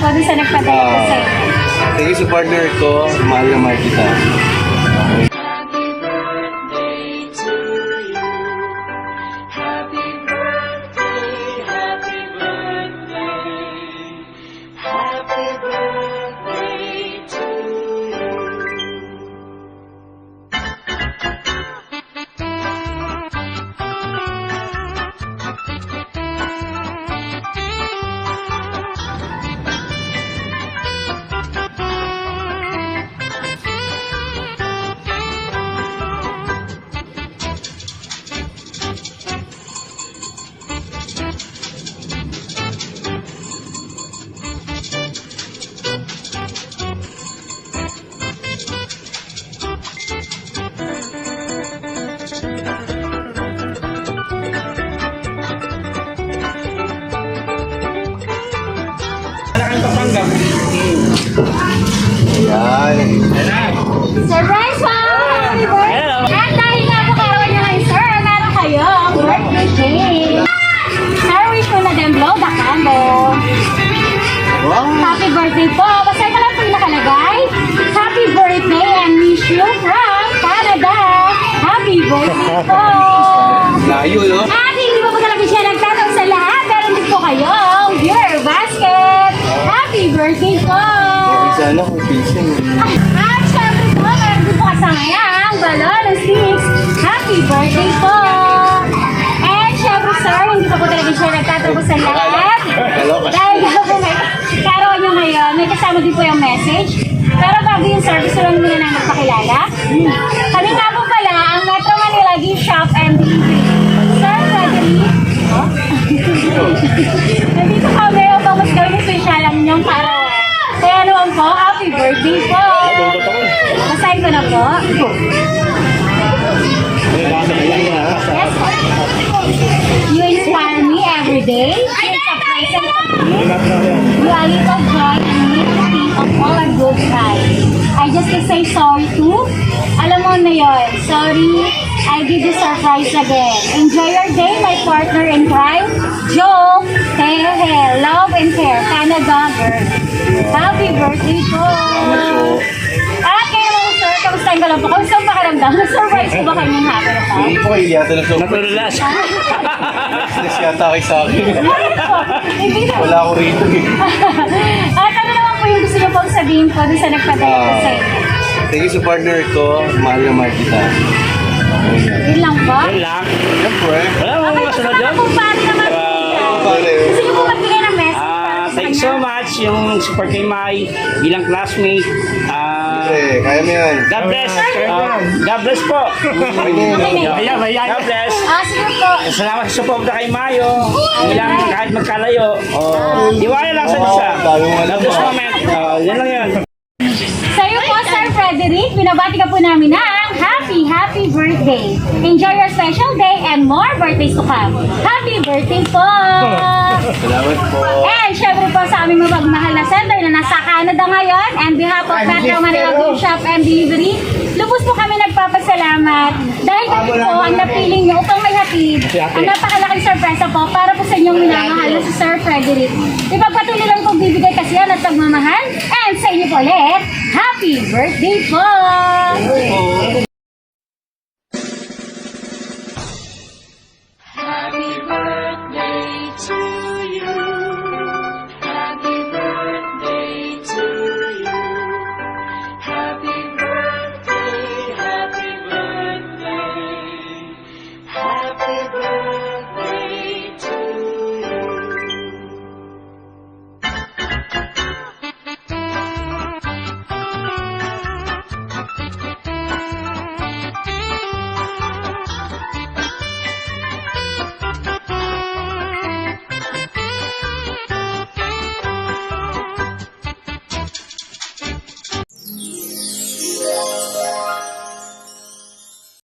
po dun sa nagpadala po sa inyo. Thank you sa partner ko. Mahal na mahal kita. Ayan. Surprise po! Hello! At dahil nga po karoon nyo ngayon, sir, meron kayong birthday cake. Sir, wish ko na din blow the candle. Wow. Happy birthday po! Basta ito lang po yung nakalagay. Happy birthday and wish you from Canada. Happy birthday po! Layo, no? At hindi po talaga siya nagtatawag sa lahat. Meron din po kayong beer basket. Happy birthday po! Sana kung pising. At syempre po, meron din po kasama yan, balon and sticks. Happy birthday po! And syempre sir, hindi pa po talaga siya nagtatapos sa lahat. Dahil nga po may karoon nyo ngayon, may kasama din po yung message. Pero bago yung sir, gusto lang muna na magpakilala. Kami nga po pala, ang Metro Manila Gift Shop and Delivery. Sir Frederick, nandito kami upang mas gawin yung special ang inyong parawan. Kaya naman po, happy birthday po! Masahin ko na po. Yes, po. You inspire me every day. You're a present to me. You are little joy and make me think of all our good times. I just to say sorry too. Alam mo na yun. Sorry, I give you surprise again. Enjoy your day, my partner in crime, Joe, Tehe, love and care, Canada girl. Happy birthday po! At kayo mga sir, kamustahin ko lang po. Kamusta ang pakiramdam? Surprise ko ba kanyang happy na pa? Hindi po kayo yata na so. Naturulas. Stress yata kayo sa akin. Hindi na. Wala ako rito eh. At ano naman po yung gusto niyo pong sabihin po dun sa nagpadala po sa inyo? Thank you sa partner ko. Mahal na mahal kita. Yun lang po? Yun lang. Siyempre. Wala mo Okay, masunod gusto yun. ko po pari naman po. Pare. Gusto niyo po magbigay ng message para sa Thank you so kanya? much yung support kay Mai bilang classmate. Kaya mo yan. God bless. God bless po. God bless. Sige po. Salamat sa support kay Mayo. Bilang kahit magkalayo. Diwala lang sa isa. God bless moment. Yan lang yan. Sa iyo po, Sir Frederick, binabati ka po namin ng happy birthday. Enjoy your special day and more birthdays to come. Happy birthday po! Salamat po. And syempre po sa aming mapagmahal na sender na nasa Canada ngayon, and behalf of Metro Manila Gift Shop and Delivery, lubos po kami nagpapasalamat dahil kami po ang napiling niyo upang may hatid ang napakalaking sorpresa po para po sa inyong minamahal na si Sir Frederick. Ipagpatuloy lang pong bibigay kasi yan at pagmamahal, and sa inyo po ulit, happy birthday po!